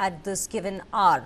at this given hour.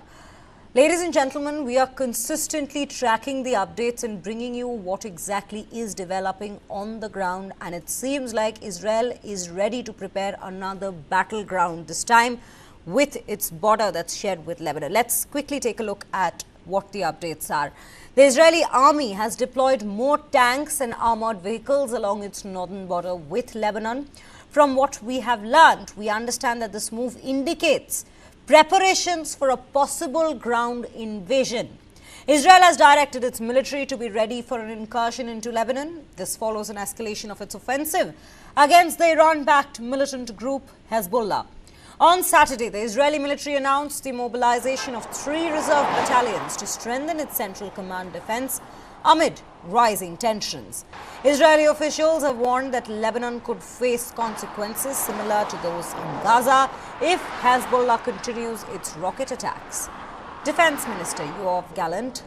Ladies and gentlemen, we are consistently tracking the updates and bringing you what exactly is developing on the ground, and it seems like Israel is ready to prepare another battleground, this time with its border that's shared with Lebanon. Let's quickly take a look at what the updates are. The Israeli army has deployed more tanks and armored vehicles along its northern border with Lebanon. From what we have learned, we understand that this move indicates preparations for a possible ground invasion. Israel has directed its military to be ready for an incursion into Lebanon. This follows an escalation of its offensive against the Iran-backed militant group Hezbollah. On Saturday, the Israeli military announced the mobilization of 3 reserve battalions to strengthen its central command defense amid rising tensions. Israeli officials have warned that Lebanon could face consequences similar to those in Gaza if Hezbollah continues its rocket attacks. Defense Minister Yoav Gallant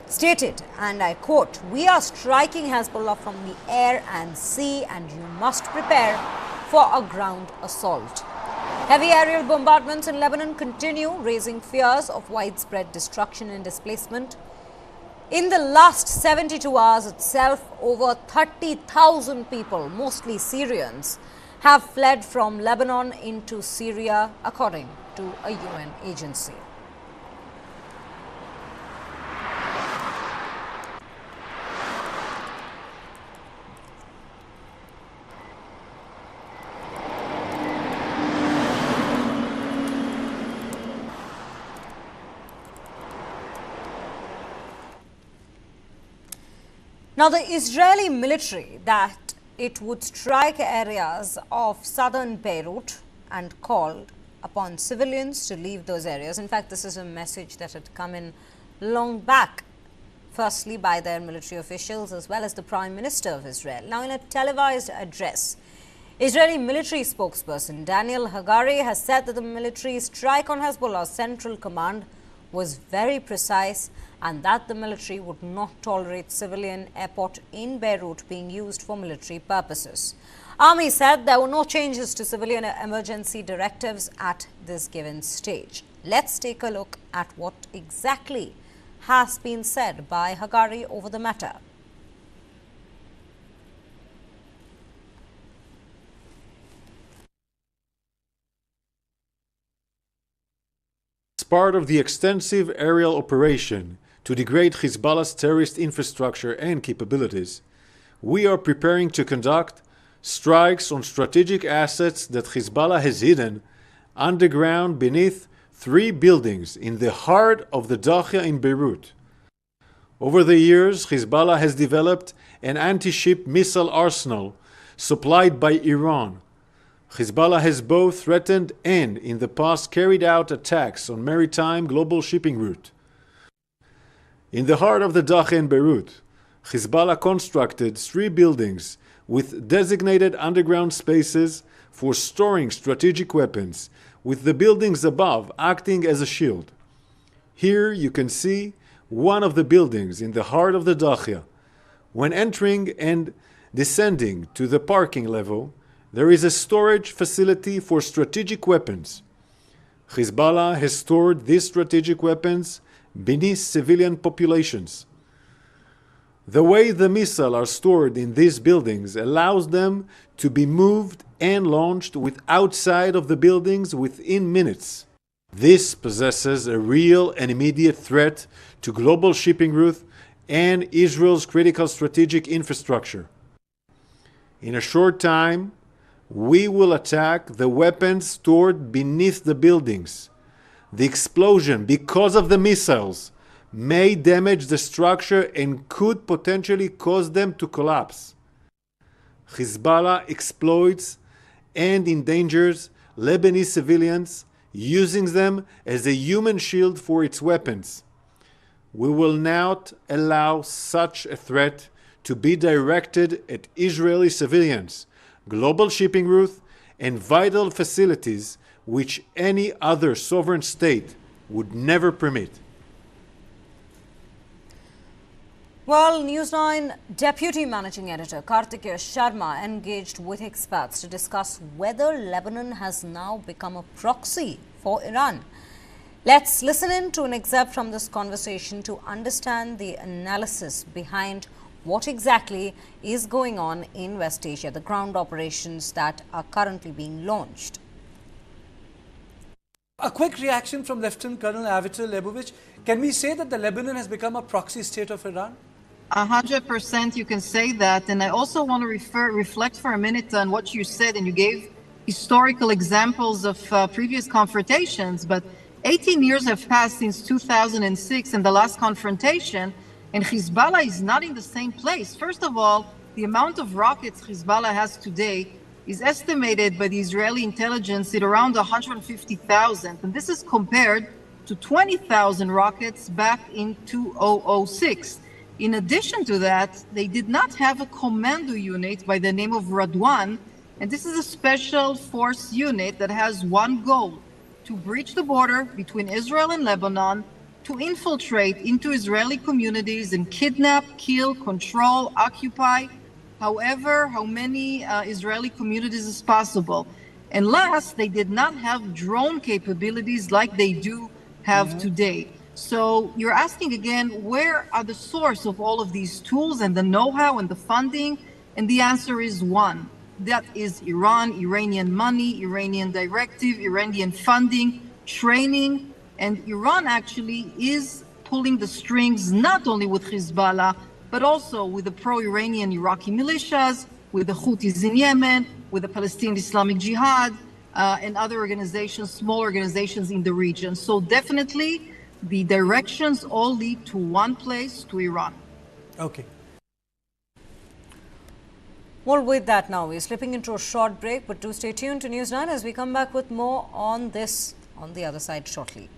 stated, and I quote, "We are striking Hezbollah from the air and sea, and you must prepare for a ground assault." Heavy aerial bombardments in Lebanon continue, raising fears of widespread destruction and displacement. In the last 72 hours itself, over 30,000 people, mostly Syrians, have fled from Lebanon into Syria, according to a UN agency. Now, the Israeli military that it would strike areas of southern Beirut and called upon civilians to leave those areas. In fact, this is a message that had come in long back, firstly by their military officials as well as the Prime Minister of Israel. Now, in a televised address, Israeli military spokesperson Daniel Hagari has said that the military strike on Hezbollah's central command was very precise and that the military would not tolerate civilian airport in Beirut being used for military purposes. Army said there were no changes to civilian emergency directives at this given stage. Let's take a look at what exactly has been said by Hagari over the matter. As part of the extensive aerial operation to degrade Hezbollah's terrorist infrastructure and capabilities, we are preparing to conduct strikes on strategic assets that Hezbollah has hidden underground beneath 3 buildings in the heart of the Dakhia in Beirut. Over the years, Hezbollah has developed an anti-ship missile arsenal supplied by Iran. Hezbollah has both threatened and, in the past, carried out attacks on maritime global shipping route. In the heart of the Dakhia in Beirut, Hezbollah constructed 3 buildings with designated underground spaces for storing strategic weapons, with the buildings above acting as a shield. Here you can see one of the buildings in the heart of the Dakhia. When entering and descending to the parking level, there is a storage facility for strategic weapons. Hezbollah has stored these strategic weapons beneath civilian populations. The way the missiles are stored in these buildings allows them to be moved and launched outside of the buildings within minutes. This possesses a real and immediate threat to global shipping route and Israel's critical strategic infrastructure. In a short time, we will attack the weapons stored beneath the buildings. The explosion, because of the missiles, may damage the structure and could potentially cause them to collapse. Hezbollah exploits and endangers Lebanese civilians, using them as a human shield for its weapons. We will not allow such a threat to be directed at Israeli civilians, global shipping routes, and vital facilities which any other sovereign state would never permit. Well, NEWS9 Deputy Managing Editor Kartikeya Sharma engaged with experts to discuss whether Lebanon has now become a proxy for Iran. Let's listen in to an excerpt from this conversation to understand the analysis behind what exactly is going on in West Asia, the ground operations that are currently being launched. A quick reaction from Lieutenant Colonel Avital Leibovich. Can we say that the Lebanon has become a proxy state of Iran? 100% you can say that. And I also want to reflect for a minute on what you said, and you gave historical examples of previous confrontations, but 18 years have passed since 2006 and the last confrontation, and Hezbollah is not in the same place. First of all, the amount of rockets Hezbollah has today is estimated by the Israeli intelligence at around 150,000, and this is compared to 20,000 rockets back in 2006. In addition to that, they did not have a commando unit by the name of Radwan, and this is a special force unit that has one goal: to breach the border between Israel and Lebanon, to infiltrate into Israeli communities and kidnap, kill, control, occupy, how many Israeli communities as possible. And last, they did not have drone capabilities like they do have today. So you're asking again, where are the source of all of these tools and the know-how and the funding? And the answer is one. That is Iran, Iranian money, Iranian directive, Iranian funding, training. And Iran actually is pulling the strings not only with Hezbollah, but also with the pro-Iranian Iraqi militias, with the Houthis in Yemen, with the Palestinian Islamic Jihad, and other organizations, small organizations in the region. So definitely the directions all lead to one place, to Iran. Okay. Well, with that now, we're slipping into a short break, but do stay tuned to News9 as we come back with more on this on the other side shortly.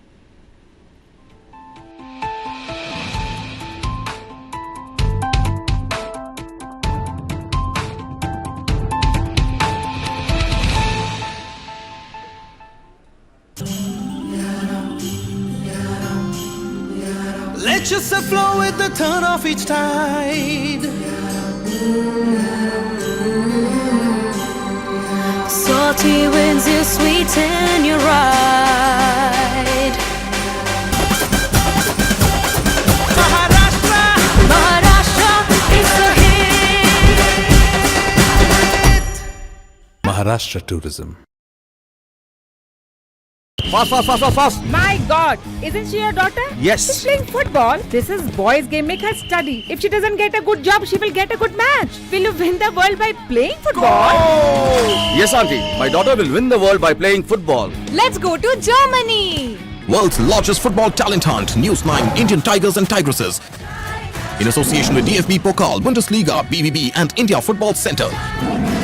Let yourself flow with the turn of each tide. Salty winds, you sweeten your ride. Maharashtra, Maharashtra is the hit. Maharashtra tourism. Fast. My God, isn't she your daughter? Yes. She's playing football. This is boys' game. Make her study. If she doesn't get a good job, she will get a good match. Will you win the world by playing football? Yes, auntie. My daughter will win the world by playing football. Let's go to Germany. World's largest football talent hunt, News9 Indian Tigers and Tigresses. In association with DFB Pokal, Bundesliga, BVB and India Football Center.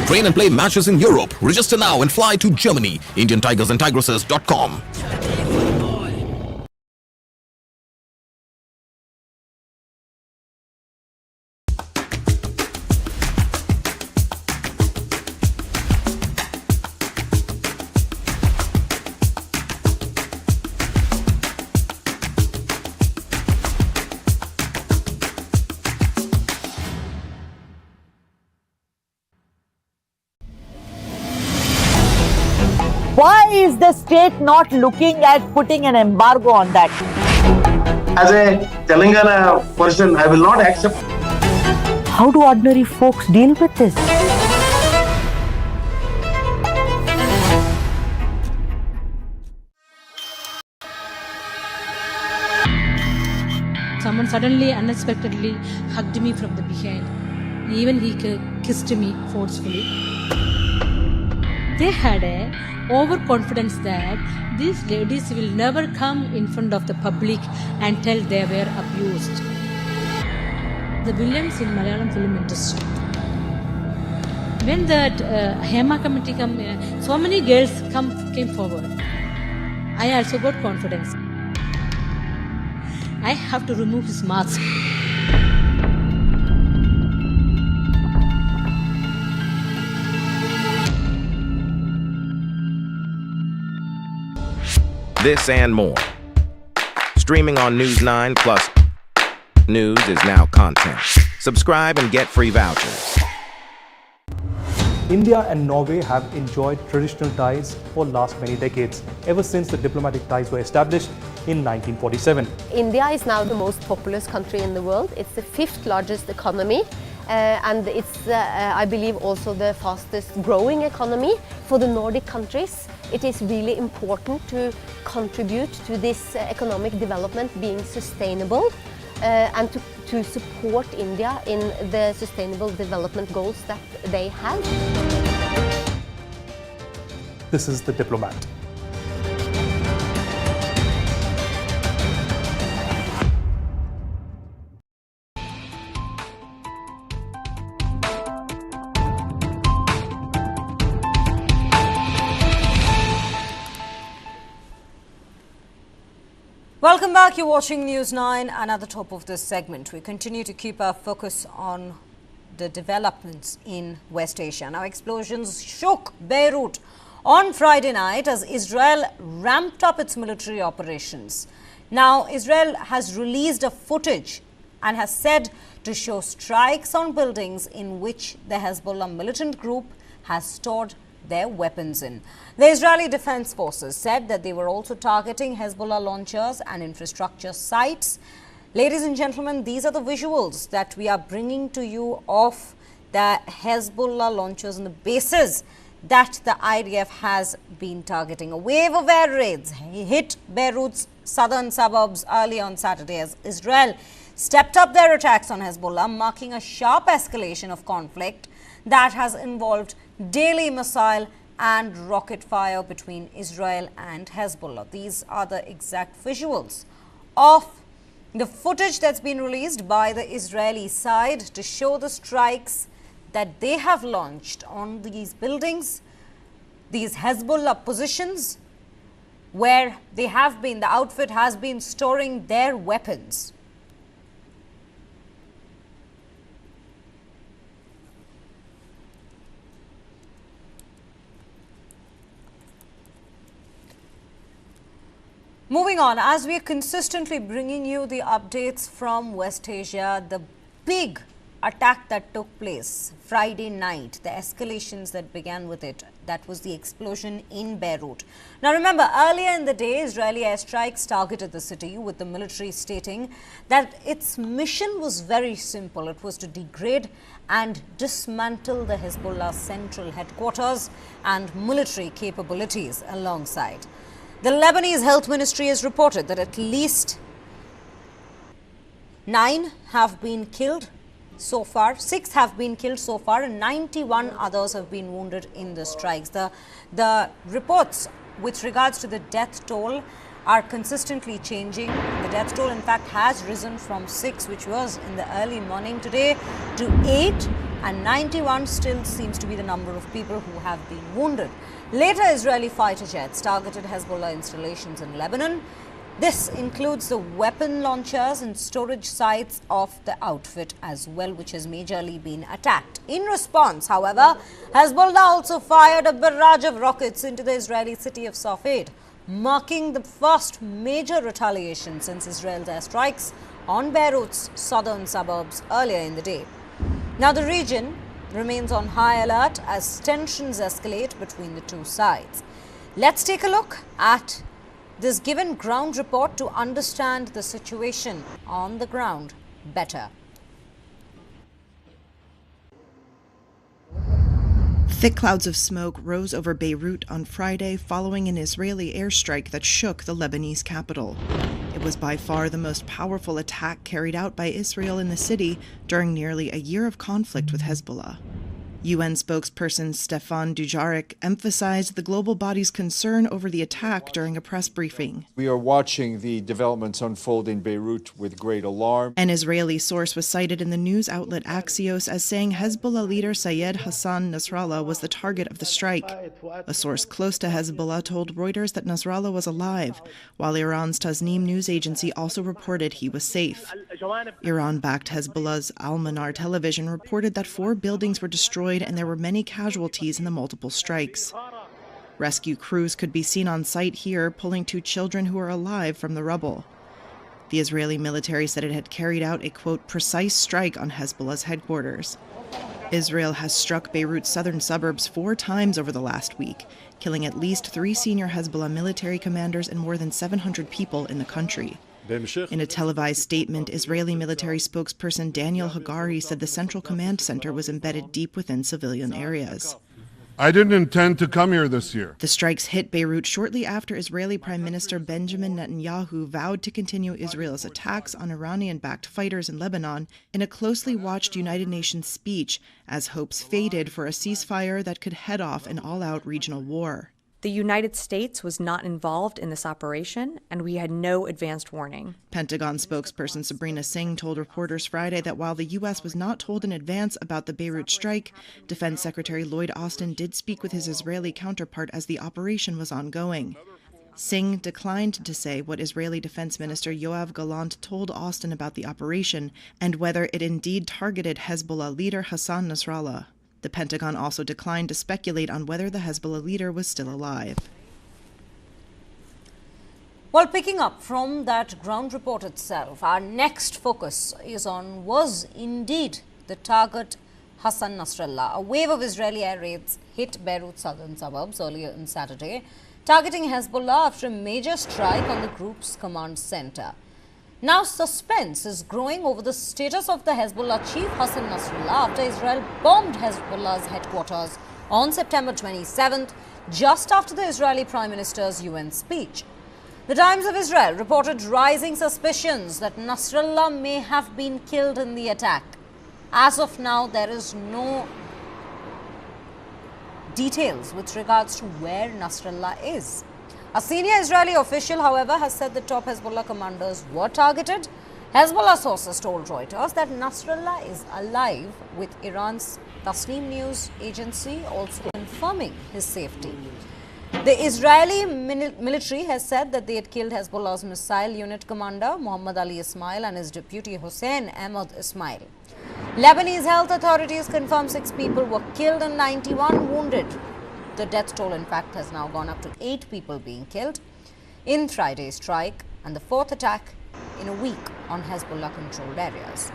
Train and play matches in Europe. Register now and fly to Germany. IndianTigersandTigresses.com. Why is the state not looking at putting an embargo on that? As a Telangana person, I will not accept. How do ordinary folks deal with this? Someone suddenly, unexpectedly hugged me from the behind. Even he kissed me forcefully. They had a overconfidence that these ladies will never come in front of the public and tell they were abused. The villains in Malayalam film industry. When that Hema committee so many girls came forward. I also got confidence. I have to remove his mask. This and more. Streaming on News9 plus news is now content. Subscribe and get free vouchers. India and Norway have enjoyed traditional ties for last many decades. Ever since the diplomatic ties were established, in 1947. India is now the most populous country in the world. It's the 5th largest economy. And it's, I believe, also the fastest growing economy. For the Nordic countries, it is really important to contribute to this economic development being sustainable and to support India in the sustainable development goals that they have. This is the diplomat. Welcome back. You're watching News 9, and at the top of this segment, we continue to keep our focus on the developments in West Asia. Now, explosions shook Beirut on Friday night as Israel ramped up its military operations. Now, Israel has released a footage and has said to show strikes on buildings in which the Hezbollah militant group has stored their weapons in. The Israeli Defense Forces said that they were also targeting Hezbollah launchers and infrastructure sites. Ladies and gentlemen, these are the visuals that we are bringing to you of the Hezbollah launchers and the bases that the IDF has been targeting. A wave of air raids hit Beirut's southern suburbs early on Saturday as Israel stepped up their attacks on Hezbollah, marking a sharp escalation of conflict that has involved daily missile and rocket fire between Israel and Hezbollah. These are the exact visuals of the footage that's been released by the Israeli side to show the strikes that they have launched on these buildings, these Hezbollah positions, where they have been, the outfit has been storing their weapons. Moving on, as we are consistently bringing you the updates from West Asia, the big attack that took place Friday night, the escalations that began with it, that was the explosion in Beirut. Now remember, earlier in the day, Israeli airstrikes targeted the city, with the military stating that its mission was very simple. It was to degrade and dismantle the Hezbollah central headquarters and military capabilities alongside. The Lebanese Health Ministry has reported that at least 9 have been killed so far, 6 have been killed so far, and 91 others have been wounded in the strikes. The reports with regards to the death toll are consistently changing. The death toll, in fact, has risen from 6, which was in the early morning today, to 8, and 91 still seems to be the number of people who have been wounded. Later, Israeli fighter jets targeted Hezbollah installations in Lebanon. This includes the weapon launchers and storage sites of the outfit as well, which has majorly been attacked. In response, however, Hezbollah also fired a barrage of rockets into the Israeli city of Safed, marking the first major retaliation since Israel's airstrikes on Beirut's southern suburbs earlier in the day. Now, the region remains on high alert as tensions escalate between the two sides. Let's take a look at this given ground report to understand the situation on the ground better. Thick clouds of smoke rose over Beirut on Friday following an Israeli airstrike that shook the Lebanese capital. It was by far the most powerful attack carried out by Israel in the city during nearly a year of conflict with Hezbollah. UN spokesperson Stefan Dujarric emphasized the global body's concern over the attack during a press briefing. We are watching the developments unfold in Beirut with great alarm. An Israeli source was cited in the news outlet Axios as saying Hezbollah leader Syed Hassan Nasrallah was the target of the strike. A source close to Hezbollah told Reuters that Nasrallah was alive, while Iran's Tasnim news agency also reported he was safe. Iran-backed Hezbollah's Al-Manar television reported that 4 buildings were destroyed and there were many casualties in the multiple strikes. Rescue crews could be seen on site here pulling 2 children who are alive from the rubble. The Israeli military said it had carried out a, quote, precise strike on Hezbollah's headquarters. Israel has struck Beirut's southern suburbs 4 times over the last week, killing at least 3 senior Hezbollah military commanders and more than 700 people in the country. In a televised statement, Israeli military spokesperson Daniel Hagari said the Central Command Center was embedded deep within civilian areas. I didn't intend to come here this year. The strikes hit Beirut shortly after Israeli Prime Minister Benjamin Netanyahu vowed to continue Israel's attacks on Iranian-backed fighters in Lebanon in a closely watched United Nations speech, as hopes faded for a ceasefire that could head off an all-out regional war. The United States was not involved in this operation, and we had no advanced warning. Pentagon spokesperson Sabrina Singh told reporters Friday that while the U.S. was not told in advance about the Beirut strike, Defense Secretary Lloyd Austin did speak with his Israeli counterpart as the operation was ongoing. Singh declined to say what Israeli Defense Minister Yoav Gallant told Austin about the operation and whether it indeed targeted Hezbollah leader Hassan Nasrallah. The Pentagon also declined to speculate on whether the Hezbollah leader was still alive. Well, picking up from that ground report itself, our next focus is on was indeed the target Hassan Nasrallah. A wave of Israeli air raids hit Beirut's southern suburbs earlier on Saturday, targeting Hezbollah after a major strike on the group's command center. Now suspense is growing over the status of the Hezbollah chief Hassan Nasrallah after Israel bombed Hezbollah's headquarters on September 27th, just after the Israeli Prime Minister's UN speech. The Times of Israel reported rising suspicions that Nasrallah may have been killed in the attack. As of now, there is no details with regards to where Nasrallah is. A senior Israeli official, however, has said the top Hezbollah commanders were targeted. Hezbollah sources told Reuters that Nasrallah is alive, with Iran's Tasnim news agency also confirming his safety. The Israeli military has said that they had killed Hezbollah's missile unit commander Muhammad Ali Ismail and his deputy Hossein Ahmad Ismail. Lebanese health authorities confirmed 6 people were killed and 91 wounded. The death toll, in fact, has now gone up to 8 people being killed in Friday's strike and the 4th attack in a week on Hezbollah-controlled areas.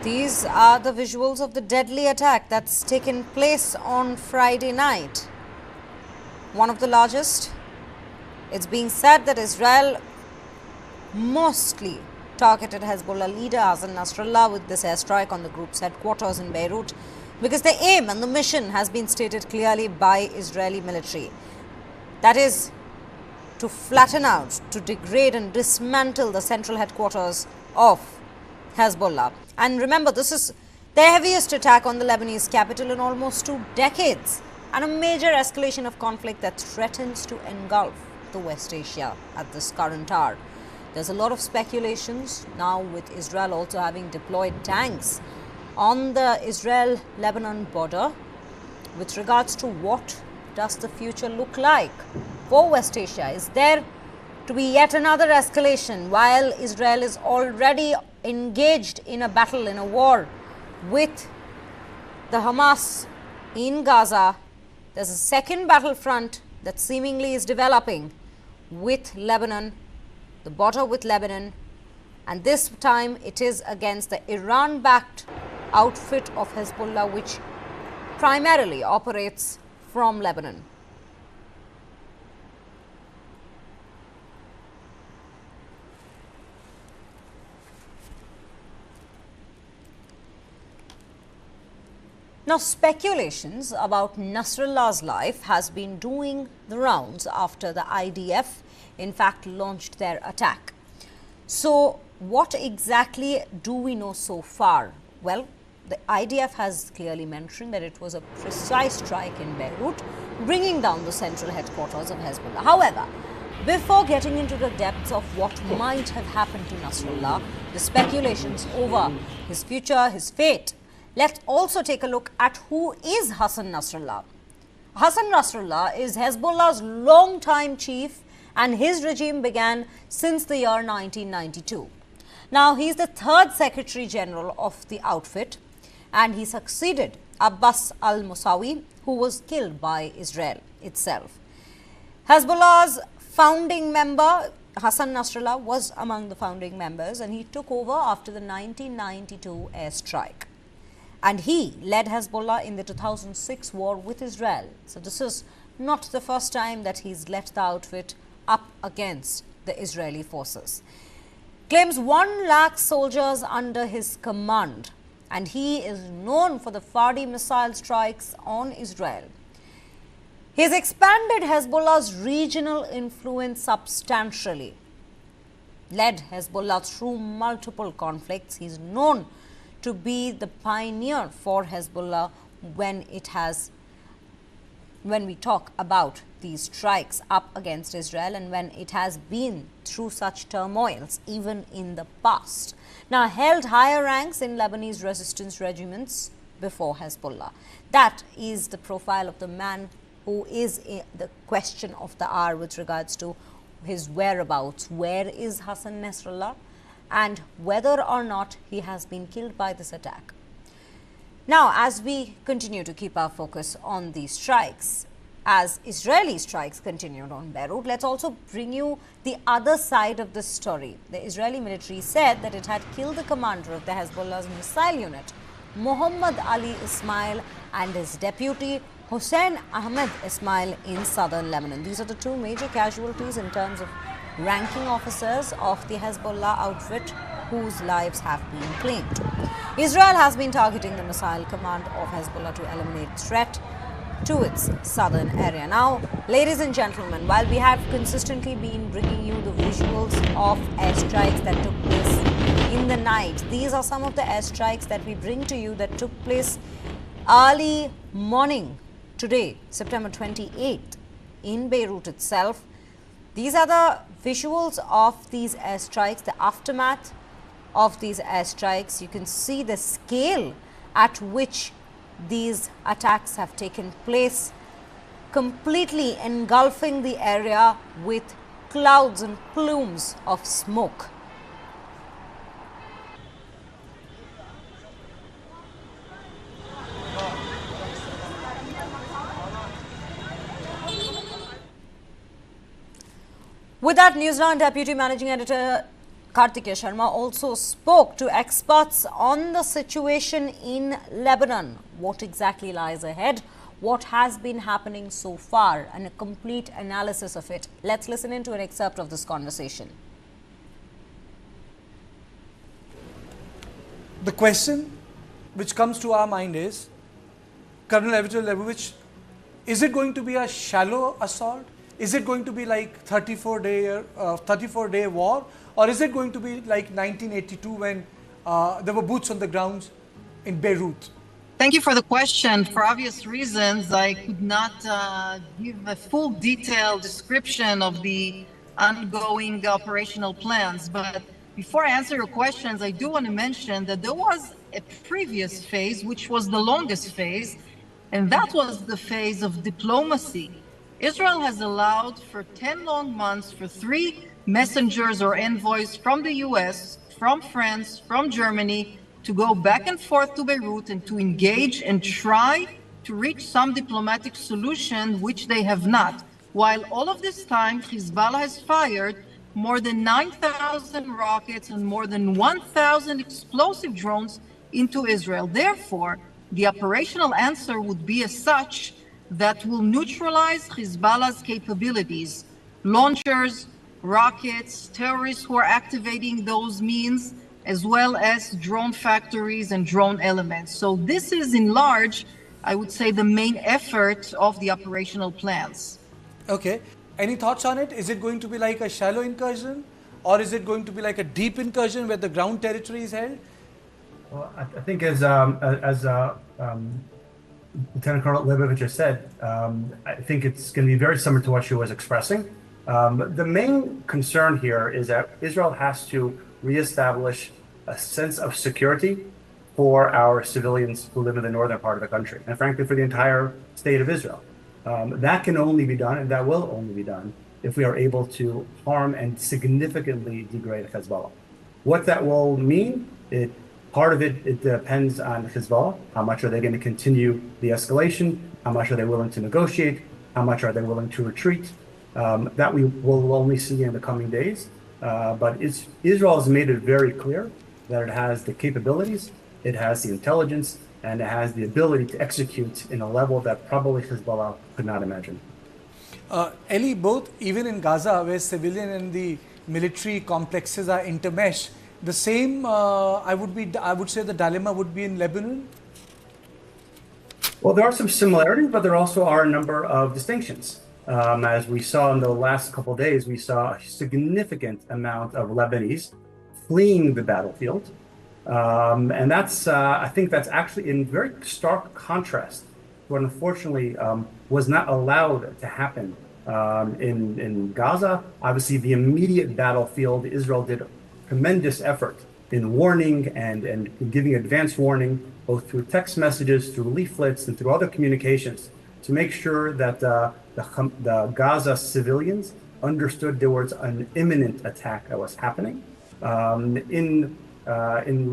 These are the visuals of the deadly attack that's taken place on Friday night. One of the largest. It's being said that Israel mostly targeted Hezbollah leader Hassan Nasrallah with this airstrike on the group's headquarters in Beirut, because the aim and the mission has been stated clearly by Israeli military. That is to flatten out, to degrade and dismantle the central headquarters of Hezbollah. And remember, this is the heaviest attack on the Lebanese capital in almost 2 decades, and a major escalation of conflict that threatens to engulf the West Asia at this current hour. There's a lot of speculations now, with Israel also having deployed tanks on the Israel-Lebanon border with regards to what does the future look like for West Asia. Is there to be yet another escalation while Israel is already engaged in a battle, in a war with the Hamas in Gaza? There's a second battlefront that seemingly is developing with Lebanon, the border with Lebanon, and this time it is against the Iran-backed outfit of Hezbollah, which primarily operates from Lebanon. Now, speculations about Nasrallah's life has been doing the rounds after the IDF, in fact, launched their attack. So, what exactly do we know so far? Well, the IDF has clearly mentioned that it was a precise strike in Beirut, bringing down the central headquarters of Hezbollah. However, before getting into the depths of what might have happened to Nasrallah, the speculations over his future, his fate, let's also take a look at who is Hassan Nasrallah. Hassan Nasrallah is Hezbollah's long-time chief and his regime began since the year 1992. Now, he's the third Secretary General of the outfit, and he succeeded Abbas al-Musawi, who was killed by Israel itself. Hezbollah's founding member, Hassan Nasrallah, was among the founding members, and he took over after the 1992 airstrike. And he led Hezbollah in the 2006 war with Israel. So this is not the first time that he's led the outfit up against the Israeli forces. Claims 1 lakh soldiers under his command, and he is known for the Fadi missile strikes on Israel. He has expanded Hezbollah's regional influence substantially, led Hezbollah through multiple conflicts. He is known to be the pioneer for Hezbollah when we talk about these strikes up against Israel and when it has been through such turmoils even in the past. Now, held higher ranks in Lebanese resistance regiments before Hezbollah. That is the profile of the man who is the question of the hour with regards to his whereabouts. Where is Hassan Nasrallah, and whether or not he has been killed by this attack. Now, as we continue to keep our focus on these strikes, as Israeli strikes continued on Beirut, let's also bring you the other side of the story. The Israeli military said that it had killed the commander of the Hezbollah's missile unit, Muhammad Ali Ismail, and his deputy, Hussein Ahmed Ismail, in southern Lebanon. These are the two major casualties in terms of ranking officers of the Hezbollah outfit whose lives have been claimed. Israel has been targeting the missile command of Hezbollah to eliminate threat to its southern area. Now, ladies and gentlemen, while we have consistently been bringing you the visuals of airstrikes that took place in the night, these are some of the airstrikes that we bring to you that took place early morning today, September 28th, in Beirut itself. These are the visuals of these airstrikes, the aftermath of these airstrikes. You can see the scale at which these attacks have taken place, completely engulfing the area with clouds and plumes of smoke. With that, NEWS9 Deputy Managing Editor Kartikeya Sharma also spoke to experts on the situation in Lebanon. What exactly lies ahead, what has been happening so far, and a complete analysis of it. Let's listen into an excerpt of this conversation. The question which comes to our mind is, Colonel Avital Leibovich, is it going to be a shallow assault? Is it going to be like 34-day war? Or is it going to be like 1982 when there were boots on the ground in Beirut? Thank you for the question. For obvious reasons, I could not give a full detailed description of the ongoing operational plans. But before I answer your questions, I do want to mention that there was a previous phase, which was the longest phase, and that was the phase of diplomacy. Israel has allowed for 10 long months for 3 messengers or envoys from the US, from France, from Germany, to go back and forth to Beirut and to engage and try to reach some diplomatic solution, which they have not. While all of this time, Hezbollah has fired more than 9,000 rockets and more than 1,000 explosive drones into Israel. Therefore, the operational answer would be as such that will neutralize Hezbollah's capabilities, launchers, rockets, terrorists who are activating those means, as well as drone factories and drone elements. So this is in large, I would say, the main effort of the operational plans. Okay. Any thoughts on it? Is it going to be like a shallow incursion, or is it going to be like a deep incursion where the ground territory is held? Well, I think as Lieutenant Colonel Leibovich has said, I think it's going to be very similar to what she was expressing. The main concern here is that Israel has to reestablish a sense of security for our civilians who live in the northern part of the country, and frankly, for the entire state of Israel. That can only be done, and that will only be done, if we are able to harm and significantly degrade Hezbollah. What that will mean, part of it depends on Hezbollah. How much are they going to continue the escalation? How much are they willing to negotiate? How much are they willing to retreat? That we will only see in the coming days. But Israel has made it very clear that it has the capabilities, it has the intelligence, and it has the ability to execute in a level that probably Hezbollah could not imagine. Eli, both even in Gaza, where civilian and the military complexes are intermeshed, the same, I would say the dilemma would be in Lebanon? Well, there are some similarities, but there also are a number of distinctions. As we saw in the last couple of days, we saw a significant amount of Lebanese fleeing the battlefield. And that's, I think that's actually in very stark contrast to what unfortunately was not allowed to happen in Gaza. Obviously, the immediate battlefield, Israel did a tremendous effort in warning and giving advance warning, both through text messages, through leaflets, and through other communications, to make sure that the Gaza civilians understood there was an imminent attack that was happening. In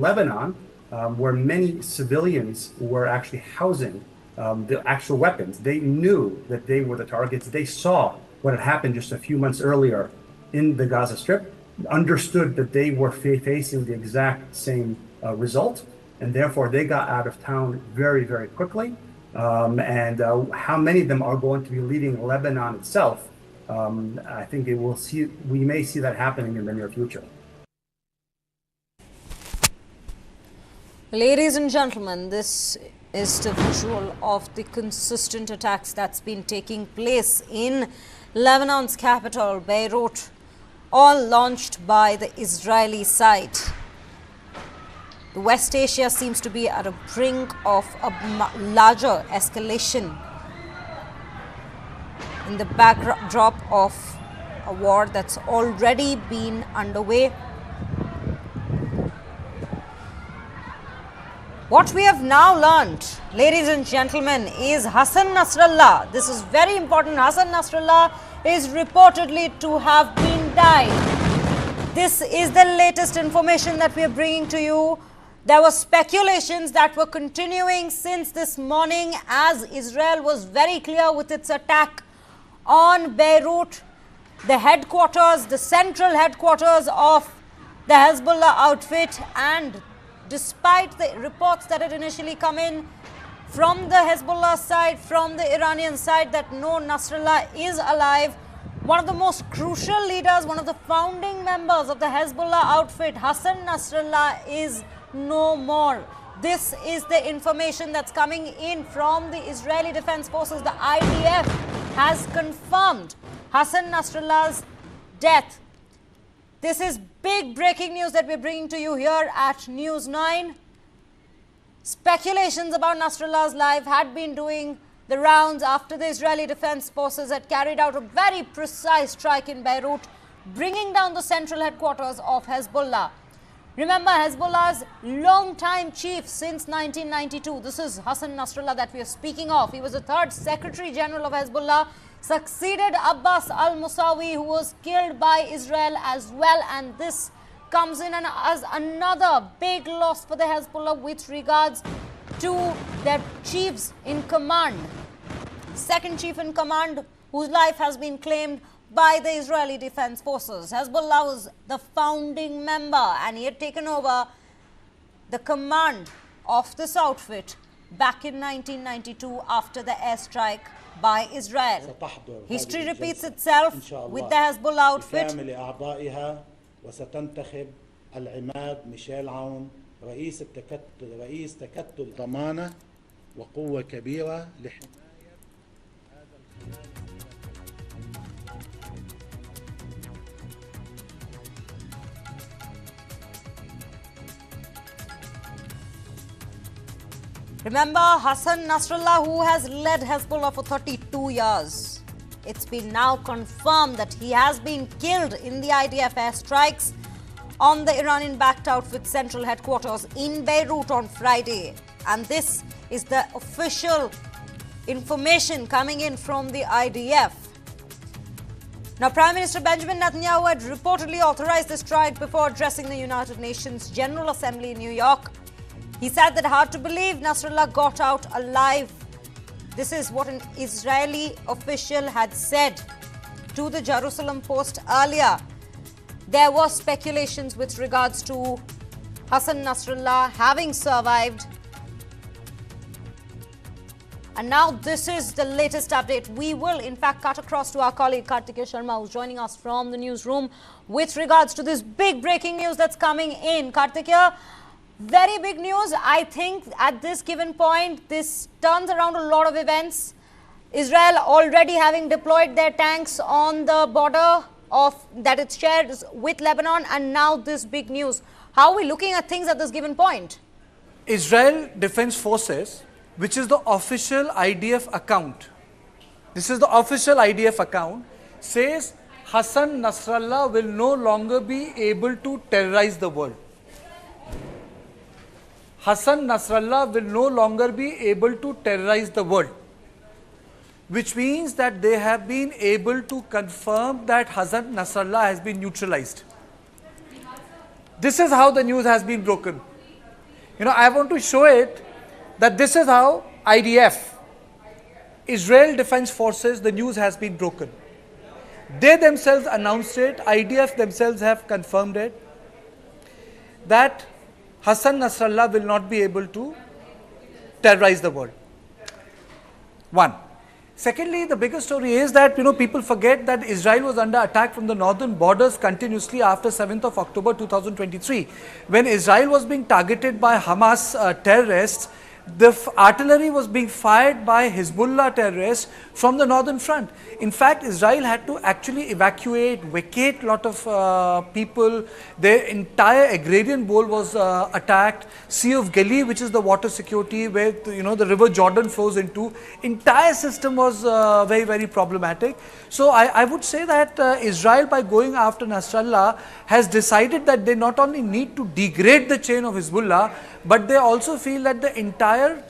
Lebanon, where many civilians were actually housing the actual weapons, they knew that they were the targets. They saw what had happened just a few months earlier in the Gaza Strip, understood that they were facing the exact same result, and therefore they got out of town very, very quickly. And how many of them are going to be leaving Lebanon itself, I think we may see that happening in the near future. Ladies and gentlemen, this is the visual of the consistent attacks that's been taking place in Lebanon's capital, Beirut, all launched by the Israeli side. West Asia seems to be at a brink of a larger escalation in the backdrop of a war that's already been underway. What we have now learned, ladies and gentlemen, is Hassan Nasrallah. This is very important. Hassan Nasrallah is reportedly to have been died. This is the latest information that we are bringing to you. There were speculations that were continuing since this morning as Israel was very clear with its attack on Beirut, the headquarters, the central headquarters of the Hezbollah outfit. And despite the reports that had initially come in from the Hezbollah side, from the Iranian side, that no, Nasrallah is alive, one of the most crucial leaders, one of the founding members of the Hezbollah outfit, Hassan Nasrallah, is no more. This is the information that's coming in from the Israeli Defense Forces. The IDF has confirmed Hassan Nasrallah's death. This is big breaking news that we're bringing to you here at NEWS9. Speculations about Nasrallah's life had been doing the rounds after the Israeli Defense Forces had carried out a very precise strike in Beirut, bringing down the central headquarters of Hezbollah. Remember, Hezbollah's long-time chief since 1992, this is Hassan Nasrallah that we are speaking of. He was the third Secretary General of Hezbollah, succeeded Abbas al-Musawi, who was killed by Israel as well. And this comes in as another big loss for the Hezbollah with regards to their chiefs in command. Second chief in command whose life has been claimed by the Israeli Defense Forces. Hezbollah was the founding member and he had taken over the command of this outfit back in 1992 after the airstrike by Israel. History repeats itself with the Hezbollah outfit. وستنتخب العماد ميشيل عون رئيس تكتل ضمانة وقوة كبيرة لحماية هذا Remember, Hassan Nasrallah, who has led Hezbollah for 32 years. It's been now confirmed that he has been killed in the IDF airstrikes on the Iranian-backed outfit central headquarters in Beirut on Friday. And this is the official information coming in from the IDF. Now, Prime Minister Benjamin Netanyahu had reportedly authorized the strike before addressing the United Nations General Assembly in New York. He said that hard to believe Nasrallah got out alive. This is what an Israeli official had said to the Jerusalem Post earlier. There were speculations with regards to Hassan Nasrallah having survived. And now this is the latest update. We will in fact cut across to our colleague Kartikeya Sharma, who's joining us from the newsroom with regards to this big breaking news that's coming in. Kartikeya, very big news. I think at this given point, this turns around a lot of events. Israel already having deployed their tanks on the border that it shares with Lebanon, and now this big news. How are we looking at things at this given point? Israel Defense Forces, which is the official IDF account. This is the official IDF account, says Hassan Nasrallah will no longer be able to terrorize the world. Hassan Nasrallah will no longer be able to terrorize the world, which means that they have been able to confirm that Hassan Nasrallah has been neutralized. This is how the news has been broken. I want to show it that this is how IDF, Israel Defense Forces, the news has been broken. They themselves announced it, IDF themselves have confirmed it, that Hassan Nasrallah will not be able to terrorize the world. One. Secondly, the bigger story is that, people forget that Israel was under attack from the northern borders continuously after 7th of October 2023. When Israel was being targeted by Hamas terrorists, the artillery was being fired by Hezbollah terrorists from the northern front. In fact, Israel had to actually vacate a lot of people. Their entire agrarian bowl was attacked. Sea of Galilee, which is the water security where the river Jordan flows into, entire system was very, very problematic. So I would say that Israel, by going after Nasrallah, has decided that they not only need to degrade the chain of Hezbollah, but they also feel that the entire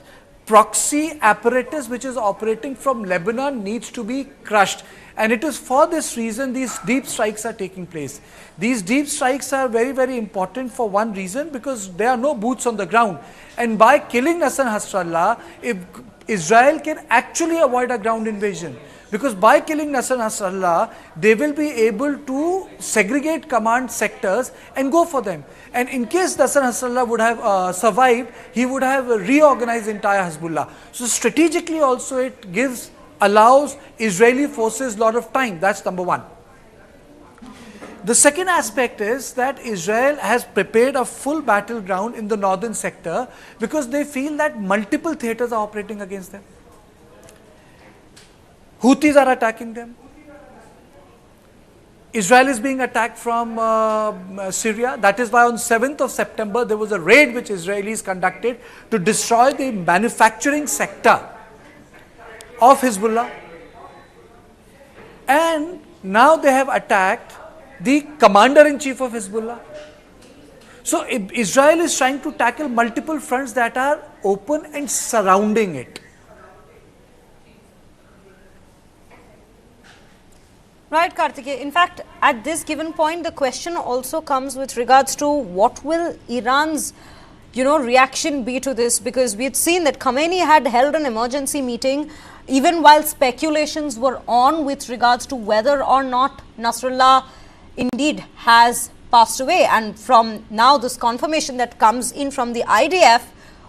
proxy apparatus which is operating from Lebanon needs to be crushed. And it is for this reason these deep strikes are taking place. These deep strikes are very, very important for one reason, because there are no boots on the ground. And by killing Hassan Nasrallah, Israel can actually avoid a ground invasion. Because by killing Hassan Nasrallah, they will be able to segregate command sectors and go for them. And in case Hassan Nasrallah would have survived, he would have reorganized entire Hezbollah. So strategically also it allows Israeli forces a lot of time. That's number one. The second aspect is that Israel has prepared a full battleground in the northern sector because they feel that multiple theaters are operating against them. Houthis are attacking them. Israel is being attacked from Syria. That is why on 7th of September there was a raid which Israelis conducted to destroy the manufacturing sector of Hezbollah. And now they have attacked the commander-in-chief of Hezbollah. So Israel is trying to tackle multiple fronts that are open and surrounding it. Right, Kartikeya. In fact, at this given point, the question also comes with regards to what will Iran's, reaction be to this? Because we had seen that Khamenei had held an emergency meeting even while speculations were on with regards to whether or not Nasrallah indeed has passed away. And from now, this confirmation that comes in from the IDF,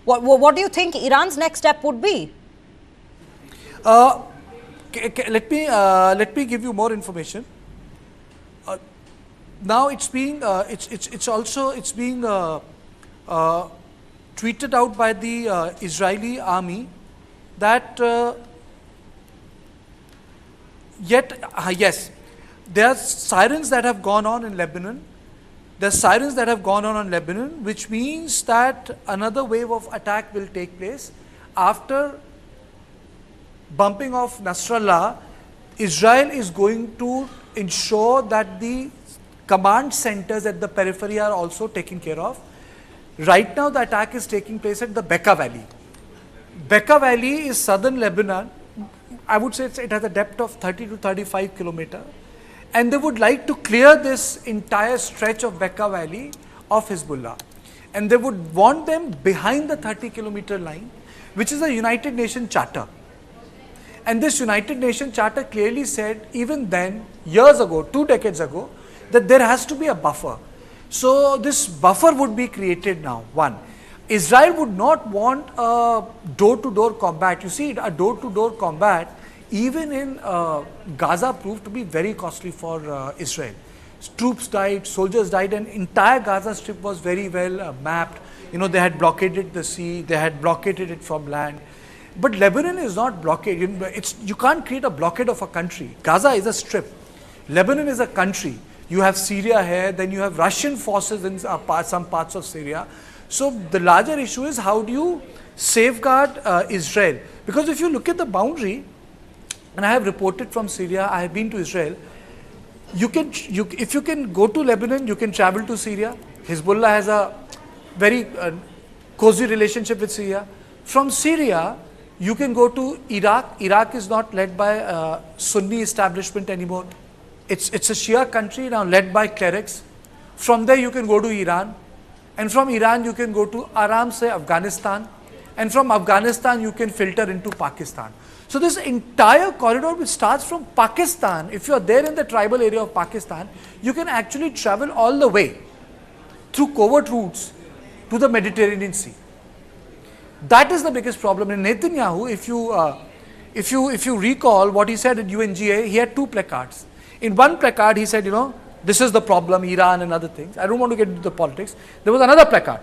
what do you think Iran's next step would be? Let me give you more information. Now it's being tweeted out by the Israeli army that yes, there are sirens that have gone on in Lebanon. There are sirens that have gone on in Lebanon, which means that another wave of attack will take place after bumping off Nasrallah. Israel is going to ensure that the command centers at the periphery are also taken care of. Right now the attack is taking place at the Bekaa Valley. Bekaa Valley is southern Lebanon. I would say it has a depth of 30 to 35 kilometers. and they would like to clear this entire stretch of Bekaa Valley of Hezbollah. And they would want them behind the 30-kilometer line, which is a United Nations Charter. And this United Nations Charter clearly said, even then, years ago, 2 decades ago, that there has to be a buffer. So this buffer would be created now. One, Israel would not want a door-to-door combat. You see, a door-to-door combat, even in Gaza, proved to be very costly for Israel. Troops died, soldiers died, and entire Gaza Strip was very well mapped. You know, they had blockaded the sea, they had blockaded it from land. But Lebanon is not blockaded. You can't create a blockade of a country. Gaza is a strip. Lebanon is a country. You have Syria here, then you have Russian forces in some parts of Syria. So the larger issue is, how do you safeguard Israel? Because if you look at the boundary, and I have reported from Syria, I have been to Israel, if you can go to Lebanon, you can travel to Syria. Hezbollah has a very cozy relationship with Syria. From Syria, you can go to Iraq. Iraq is not led by Sunni establishment anymore. It's a Shia country now led by clerics. From there you can go to Iran. And from Iran you can go to Aram se Afghanistan. And from Afghanistan you can filter into Pakistan. So this entire corridor, which starts from Pakistan, if you are there in the tribal area of Pakistan, you can actually travel all the way through covert routes to the Mediterranean Sea. That is the biggest problem. And Netanyahu, if you recall what he said at UNGA, he had 2 placards. In one placard, he said, you know, this is the problem, Iran and other things. I don't want to get into the politics. There was another placard.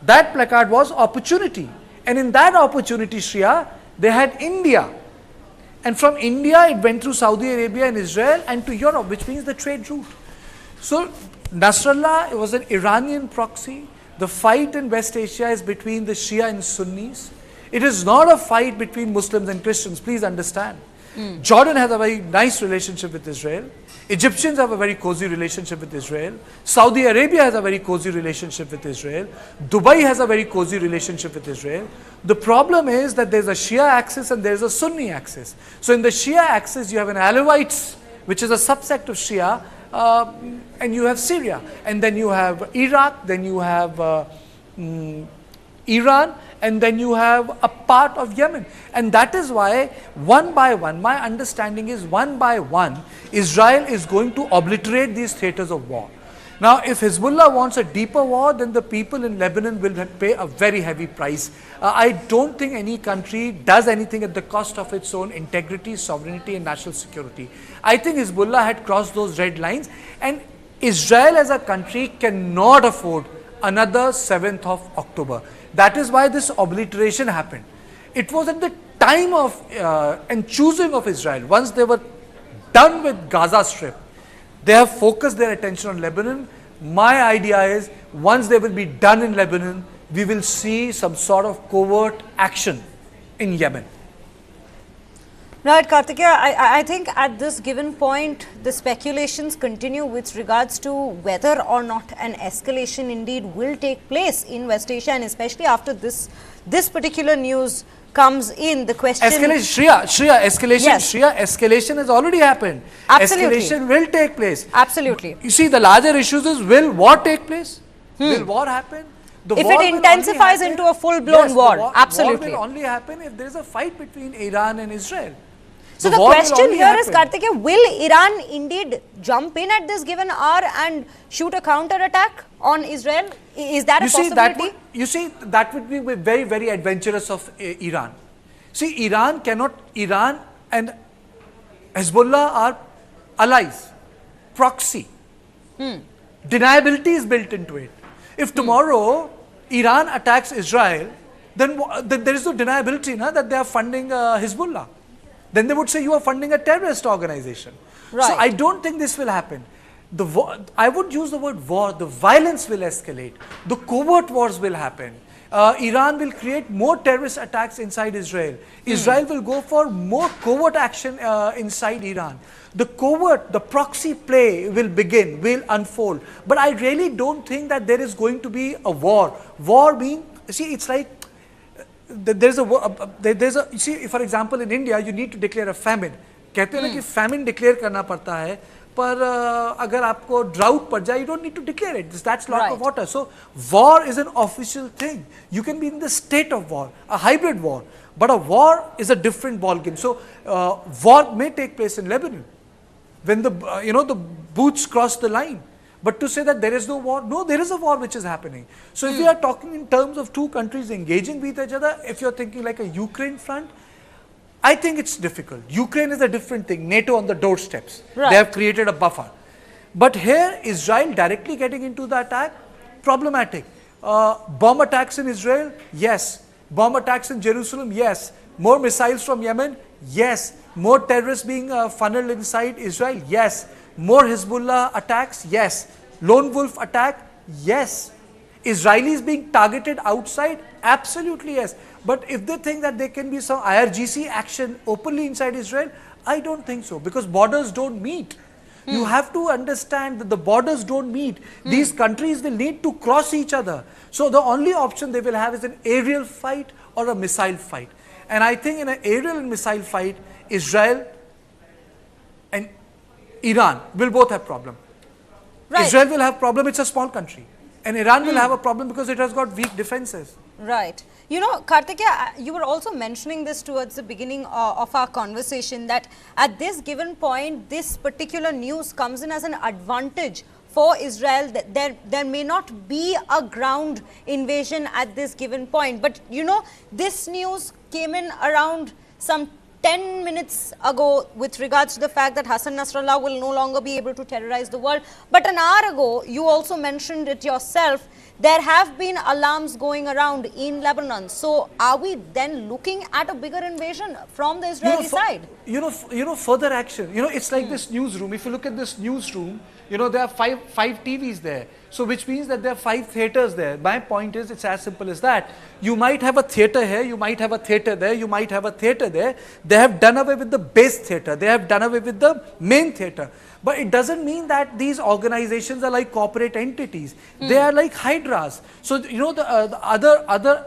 That placard was opportunity. And in that opportunity, Shria, they had India. And from India, it went through Saudi Arabia and Israel and to Europe, which means the trade route. So Nasrallah was an Iranian proxy. The fight in West Asia is between the Shia and Sunnis. It is not a fight between Muslims and Christians, please understand. Jordan has a very nice relationship with Israel. Egyptians have a very cozy relationship with Israel. Saudi Arabia has a very cozy relationship with Israel. Dubai has a very cozy relationship with Israel. The problem is that there's a Shia axis and there's a Sunni axis. So in the Shia axis, you have an Alawites, which is a subsect of Shia, and you have Syria. And then you have Iraq, then you have Iran, and then you have a part of Yemen. And that is why, one by one, my understanding is one by one, Israel is going to obliterate these theaters of war. Now, if Hezbollah wants a deeper war, then the people in Lebanon will pay a very heavy price. I don't think any country does anything at the cost of its own integrity, sovereignty, and national security. I think Hezbollah had crossed those red lines, and Israel as a country cannot afford another 7th of October. That is why this obliteration happened. It was at the time of and choosing of Israel. Once they were done with Gaza Strip, they have focused their attention on Lebanon. My idea is, once they will be done in Lebanon, we will see some sort of covert action in Yemen. Right, Kartikeya, I think at this given point, the speculations continue with regards to whether or not an escalation indeed will take place in West Asia, and especially after this particular news comes in, the question... Shriya, escalation, yes. Shriya, escalation has already happened. Absolutely. Escalation will take place. Absolutely. You see, the larger issues is, will war take place? Will war happen? If it intensifies into a full-blown war, absolutely. War will only happen if there is a fight between Iran and Israel. So the question here is, Kartikeya, will Iran indeed jump in at this given hour and shoot a counter-attack on Israel? Is that a possibility? That would be very, very adventurous of Iran. See, Iran and Hezbollah are allies, proxy. Deniability is built into it. If tomorrow Iran attacks Israel, then there is no deniability that they are funding Hezbollah. Then they would say you are funding a terrorist organization. Right. So I don't think this will happen. I would use the word war. The violence will escalate. The covert wars will happen. Iran will create more terrorist attacks inside Israel. Israel will go for more covert action inside Iran. The proxy play will begin, will unfold. But I really don't think that there is going to be a war. War being, see, it's like, see, for example, in India, you need to declare a famine. कहते हैं ना कि famine declare करना पड़ता है. पर अगर आपको drought पड़ जाए, you don't need to declare it. That's lack of water. So war is an official thing. You can be in the state of war, a hybrid war, but a war is a different ball game. So war may take place in Lebanon when the the boots cross the line. But to say that there is no war, no, there is a war which is happening. So if we are talking in terms of two countries engaging with each other, if you're thinking like a Ukraine front, I think it's difficult. Ukraine is a different thing. NATO on the doorsteps. They have created a buffer. But here, Israel directly getting into the attack, problematic. Bomb attacks in Israel, yes. Bomb attacks in Jerusalem, yes. More missiles from Yemen, yes. More terrorists being funneled inside Israel, yes. More Hezbollah attacks, yes. Lone wolf attack, yes. Israelis being targeted outside, absolutely yes. But if they think that there can be some IRGC action openly inside Israel, I don't think so, because borders don't meet. You have to understand that the borders don't meet. These countries will need to cross each other. So the only option they will have is an aerial fight or a missile fight. And I think in an aerial and missile fight, Israel and Iran will both have problem. Israel will have problem, it's a small country. And Iran will have a problem because it has got weak defenses. Right. You know, Karthikeya, you were also mentioning this towards the beginning of our conversation, that at this given point, this particular news comes in as an advantage for Israel. That there may not be a ground invasion at this given point. But, you know, this news came in around some 10 minutes ago with regards to the fact that Hassan Nasrallah will no longer be able to terrorize the world. But an hour ago, you also mentioned it yourself, there have been alarms going around in Lebanon. So are we then looking at a bigger invasion from the Israeli side? Further action. It's like this newsroom. If you look at this newsroom, there are five TVs there. So which means that there are 5 theaters there. My point is, it's as simple as that. You might have a theater here, you might have a theater there, you might have a theater there. They have done away with the base theater. They have done away with the main theater. But it doesn't mean that these organizations are like corporate entities. They are like hydras. So, the other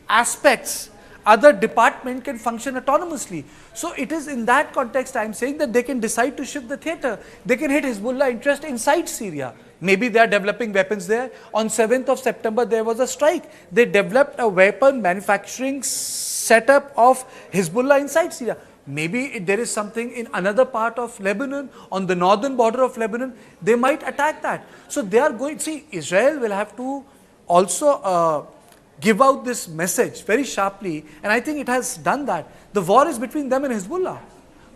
aspects, other department can function autonomously. So it is in that context I am saying that they can decide to shift the theater. They can hit Hezbollah interest inside Syria. Maybe they are developing weapons there. On 7th of September, there was a strike. They developed a weapon manufacturing setup of Hezbollah inside Syria. Maybe there is something in another part of Lebanon, on the northern border of Lebanon, they might attack that. So they are going, see, Israel will have to also give out this message very sharply, and I think it has done that. The war is between them and Hezbollah.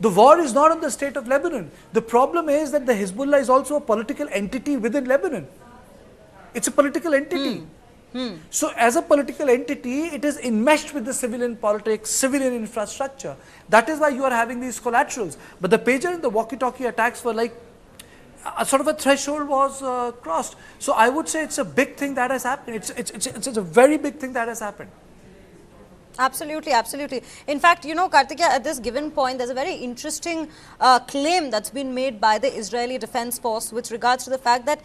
The war is not on the state of Lebanon. The problem is that the Hezbollah is also a political entity within Lebanon. It's a political entity. So as a political entity, it is enmeshed with the civilian politics, civilian infrastructure. That is why you are having these collaterals. But the pager and the walkie-talkie attacks were like, a sort of a threshold was crossed. So I would say it's a big thing that has happened. It's a very big thing that has happened. Absolutely, absolutely. In fact, Karthikeya, at this given point, there's a very interesting claim that's been made by the Israeli Defense Force with regards to the fact that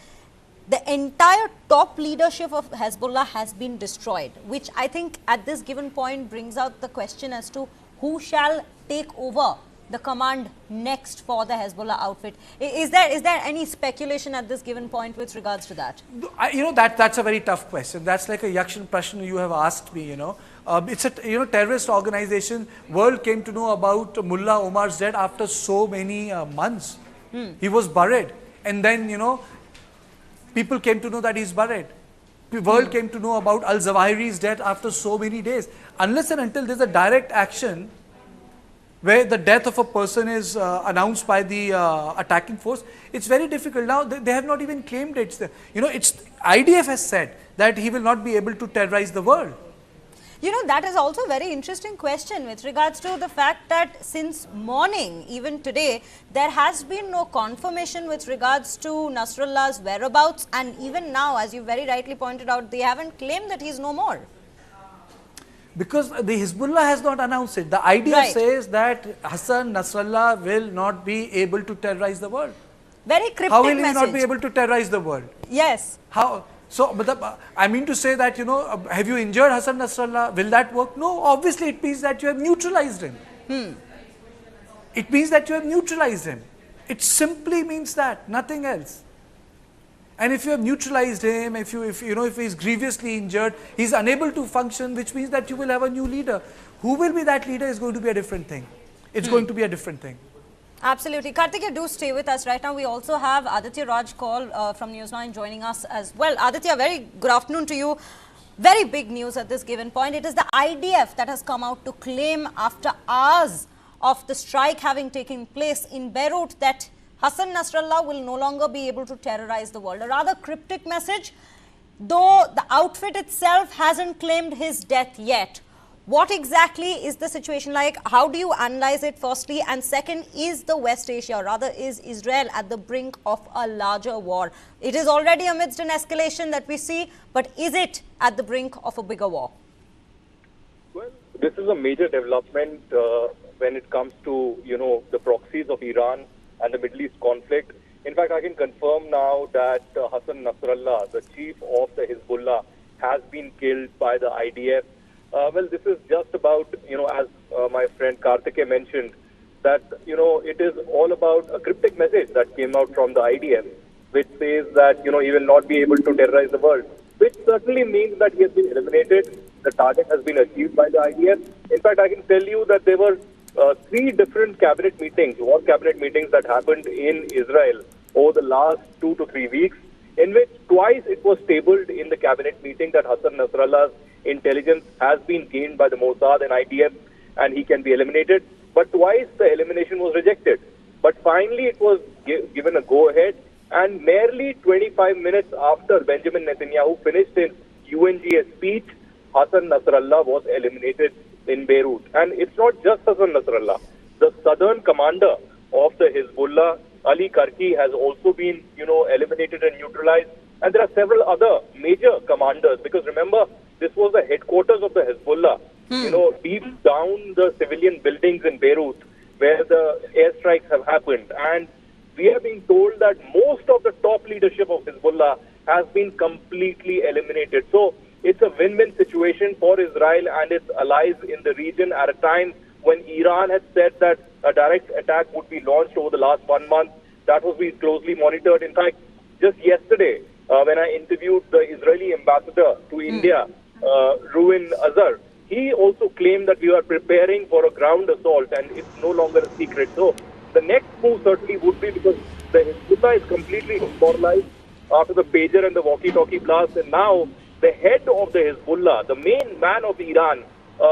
the entire top leadership of Hezbollah has been destroyed, which I think at this given point brings out the question as to who shall take over the command next for the Hezbollah outfit. Is there any speculation at this given point with regards to that? That's a very tough question. That's like a yakshan prashna you have asked me, It's a terrorist organization. World came to know about Mullah Omar's death after so many months. He was buried, and then people came to know that he's buried. The world came to know about Al-Zawahiri's death after so many days. Unless and until there's a direct action where the death of a person is announced by the attacking force, it's very difficult. Now, they have not even claimed it. IDF has said that he will not be able to terrorize the world. That is also a very interesting question with regards to the fact that since morning, even today, there has been no confirmation with regards to Nasrallah's whereabouts, and even now, as you very rightly pointed out, they haven't claimed that he's no more. Because the Hezbollah has not announced it. The IDF says that Hassan Nasrallah will not be able to terrorize the world. Very cryptic How will message. he not be able to terrorize the world? Yes. How? So, I mean to say that, have you injured Hassan Nasrallah? Will that work? No, obviously it means that you have neutralized him. It means that you have neutralized him. It simply means that, nothing else. And if you have neutralized him, if he's grievously injured, he's unable to function, which means that you will have a new leader. Who will be that leader is going to be a different thing. It's going to be a different thing. Absolutely. Karthikeya, do stay with us right now. We also have Aditya Raj Kaul from NEWS9 joining us as well. Aditya, very good afternoon to you. Very big news at this given point. It is the IDF that has come out to claim after hours of the strike having taken place in Beirut that Hassan Nasrallah will no longer be able to terrorize the world. A rather cryptic message, though the outfit itself hasn't claimed his death yet. What exactly is the situation like? How do you analyze it firstly? And second, is the West Asia, rather is Israel at the brink of a larger war? It is already amidst an escalation that we see, but is it at the brink of a bigger war? Well, this is a major development when it comes to, the proxies of Iran and the Middle East conflict. In fact, I can confirm now that Hassan Nasrallah, the chief of the Hezbollah, has been killed by the IDF. Well, this is just about, as my friend Karthikeya mentioned, that, it is all about a cryptic message that came out from the IDF, which says that, he will not be able to terrorize the world, which certainly means that he has been eliminated. The target has been achieved by the IDF. In fact, I can tell you that there were 3 different cabinet meetings, war cabinet meetings that happened in Israel over the last 2 to 3 weeks, in which twice it was tabled in the cabinet meeting that Hassan Nasrallah's intelligence has been gained by the Mossad and IDF and he can be eliminated. But twice the elimination was rejected. But finally it was given a go-ahead, and merely 25 minutes after Benjamin Netanyahu finished his UNGA speech, Hassan Nasrallah was eliminated in Beirut. And it's not just Hassan Nasrallah. The southern commander of the Hezbollah, Ali Karki, has also been, eliminated and neutralized. And there are several other major commanders, because remember, this was the headquarters of the Hezbollah, deep down the civilian buildings in Beirut, where the airstrikes have happened. And we are being told that most of the top leadership of Hezbollah has been completely eliminated. So it's a win-win situation for Israel and its allies in the region at a time when Iran had said that a direct attack would be launched over the last 1 month. That was being closely monitored. In fact, just yesterday, when I interviewed the Israeli ambassador to India, Ruin Azhar, he also claimed that we are preparing for a ground assault and it's no longer a secret. So the next move certainly would be, because the Hezbollah is completely demoralized after the pager and the walkie-talkie blast, and now the head of the Hezbollah, the main man of Iran,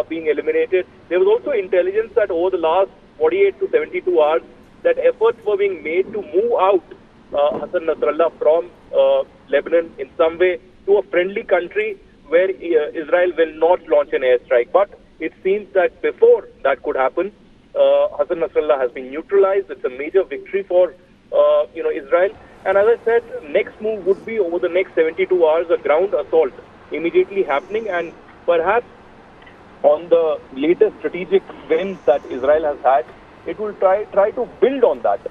being eliminated. There was also intelligence that over the last 48 to 72 hours, that efforts were being made to move out Hassan Nasrallah from Lebanon in some way to a friendly country where Israel will not launch an airstrike. But it seems that before that could happen, Hassan Nasrallah has been neutralized. It's a major victory for Israel. And as I said, next move would be over the next 72 hours, a ground assault immediately happening, and perhaps on the latest strategic wins that Israel has had, it will try to build on that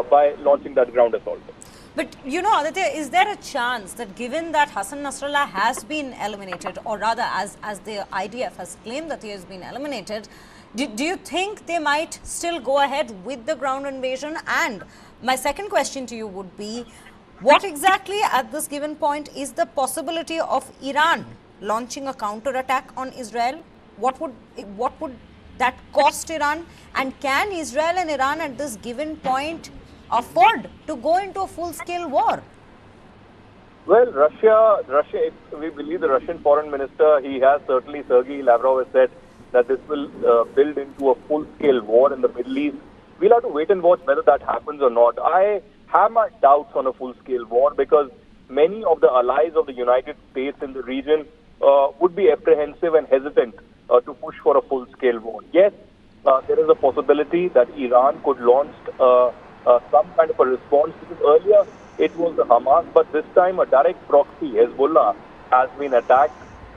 by launching that ground assault. But, Aditya, is there a chance that given that Hassan Nasrallah has been eliminated, or rather as the IDF has claimed that he has been eliminated, do you think they might still go ahead with the ground invasion? And my second question to you would be, what exactly at this given point is the possibility of Iran launching a counter-attack on Israel? What would that cost Iran? And can Israel and Iran at this given point afford to go into a full-scale war? Well, Russia, if we believe the Russian foreign minister, Sergei Lavrov has said that this will build into a full-scale war in the Middle East. We'll have to wait and watch whether that happens or not. I have my doubts on a full-scale war because many of the allies of the United States in the region would be apprehensive and hesitant to push for a full-scale war. Yes, there is a possibility that Iran could launch some kind of a response, because earlier it was the Hamas, but this time a direct proxy, Hezbollah, has been attacked.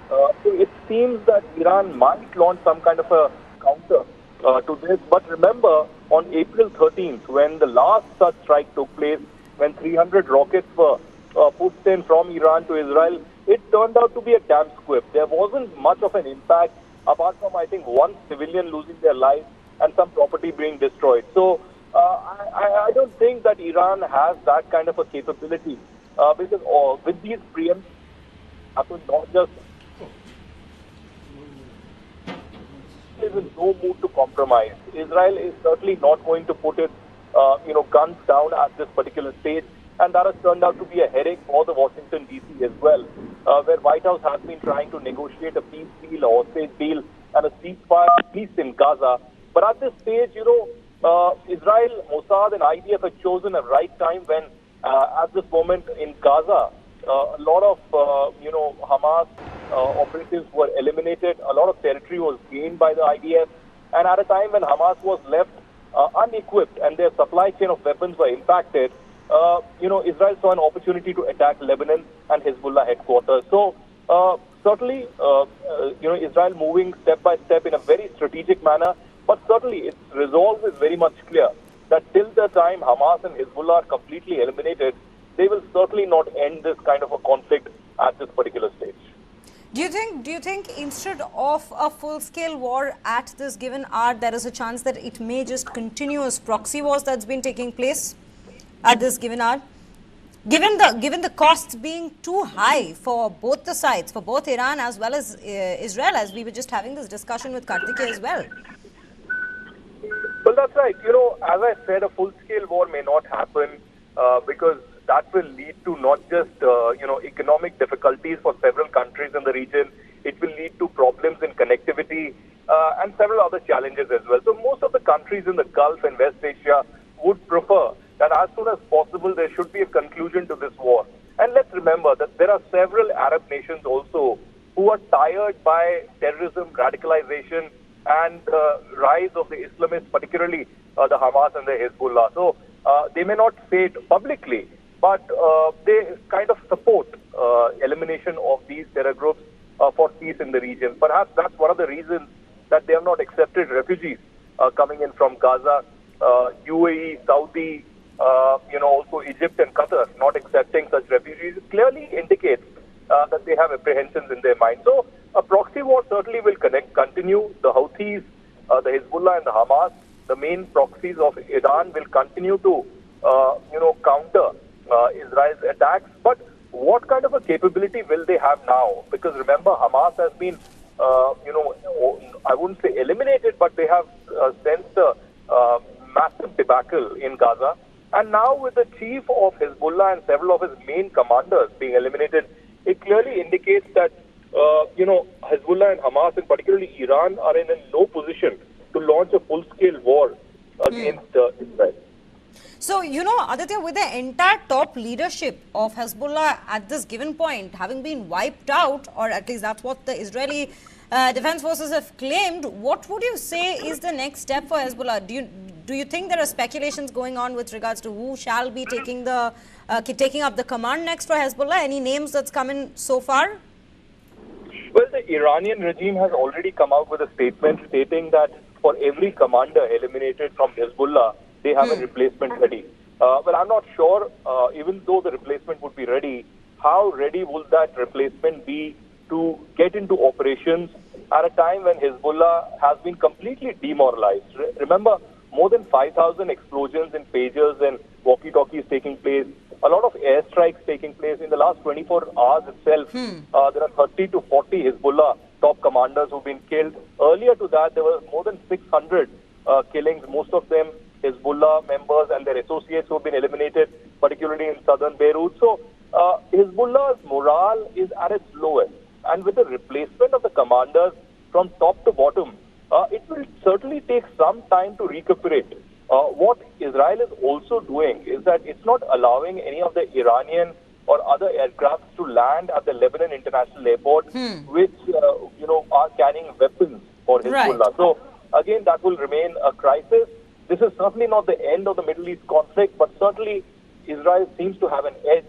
So it seems that Iran might launch some kind of a counter to this. But remember, on April 13th, when the last such strike took place, when 300 rockets were pushed in from Iran to Israel, it turned out to be a damn squib. There wasn't much of an impact, apart from, I think, one civilian losing their life and some property being destroyed. So I don't think that Iran has that kind of a capability because with these preempts happen not just is in no mood to compromise. Israel is certainly not going to put its guns down at this particular stage, and that has turned out to be a headache for the Washington DC as well, where White House has been trying to negotiate a peace deal, a hostage deal, and a ceasefire peace in Gaza. But at this stage, Israel, Mossad, and IDF had chosen a right time when, at this moment in Gaza, a lot of Hamas operatives were eliminated. A lot of territory was gained by the IDF, and at a time when Hamas was left unequipped and their supply chain of weapons were impacted, Israel saw an opportunity to attack Lebanon and Hezbollah headquarters. So certainly, Israel moving step by step in a very strategic manner, but certainly its resolve is very much clear that till the time Hamas and Hezbollah are completely eliminated, they will certainly not end this kind of a conflict at this particular stage. Do you think instead of a full-scale war at this given hour, there is a chance that it may just continue as proxy wars that's been taking place at this given hour? Given the costs being too high for both the sides, for both Iran as well as Israel, as we were just having this discussion with Kartikeya as well. Well, that's right. As I said, a full-scale war may not happen because that will lead to not just, economic difficulties for several countries in the region. It will lead to problems in connectivity and several other challenges as well. So most of the countries in the Gulf and West Asia would prefer that as soon as possible there should be a conclusion to this war. And let's remember that there are several Arab nations also who are tired by terrorism, radicalization, and the rise of the Islamists, particularly the Hamas and the Hezbollah. So they may not say it publicly, but they kind of support elimination of these terror groups for peace in the region. Perhaps that's one of the reasons that they have not accepted refugees coming in from Gaza. UAE, Saudi, also Egypt and Qatar not accepting such refugees clearly indicates that they have apprehensions in their mind. So a proxy war certainly will continue. The Houthis, the Hezbollah and the Hamas, the main proxies of Iran, will continue to counter Israel's attacks. But what kind of a capability will they have now? Because remember, Hamas has been, I wouldn't say eliminated, but they have sensed a massive debacle in Gaza. And now with the chief of Hezbollah and several of his main commanders being eliminated, it clearly indicates that, Hezbollah and Hamas, and particularly Iran, are in no position to launch a full-scale war against Israel. So, Aditya, with the entire top leadership of Hezbollah at this given point having been wiped out, or at least that's what the Israeli defense forces have claimed, what would you say is the next step for Hezbollah? Do you think there are speculations going on with regards to who shall be taking up the command next for Hezbollah? Any names that's come in so far? Well, the Iranian regime has already come out with a statement stating that for every commander eliminated from Hezbollah, they have a replacement ready. Well, I'm not sure, even though the replacement would be ready, how ready would that replacement be to get into operations at a time when Hezbollah has been completely demoralized? Remember, more than 5,000 explosions in pagers and walkie-talkies taking place, a lot of airstrikes taking place. In the last 24 hours itself, there are 30 to 40 Hezbollah top commanders who've been killed. Earlier to that, there were more than 600 killings, most of them Hezbollah members and their associates who have been eliminated, particularly in southern Beirut. So Hezbollah's morale is at its lowest. And with the replacement of the commanders from top to bottom, it will certainly take some time to recuperate. What Israel is also doing is that it's not allowing any of the Iranian or other aircrafts to land at the Lebanon International Airport, which are carrying weapons for Hezbollah. Right. So again, that will remain a crisis. This is certainly not the end of the Middle East conflict, but certainly Israel seems to have an edge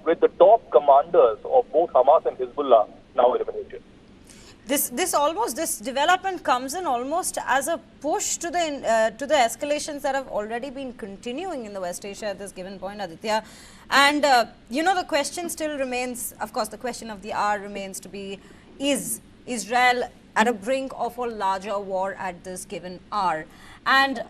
with the top commanders of both Hamas and Hezbollah now eliminated. This development comes in almost as a push to the escalations that have already been continuing in the West Asia at this given point, Aditya. And the question still remains. Of course, the question of the hour remains to be: is Israel at a brink of a larger war at this given hour? And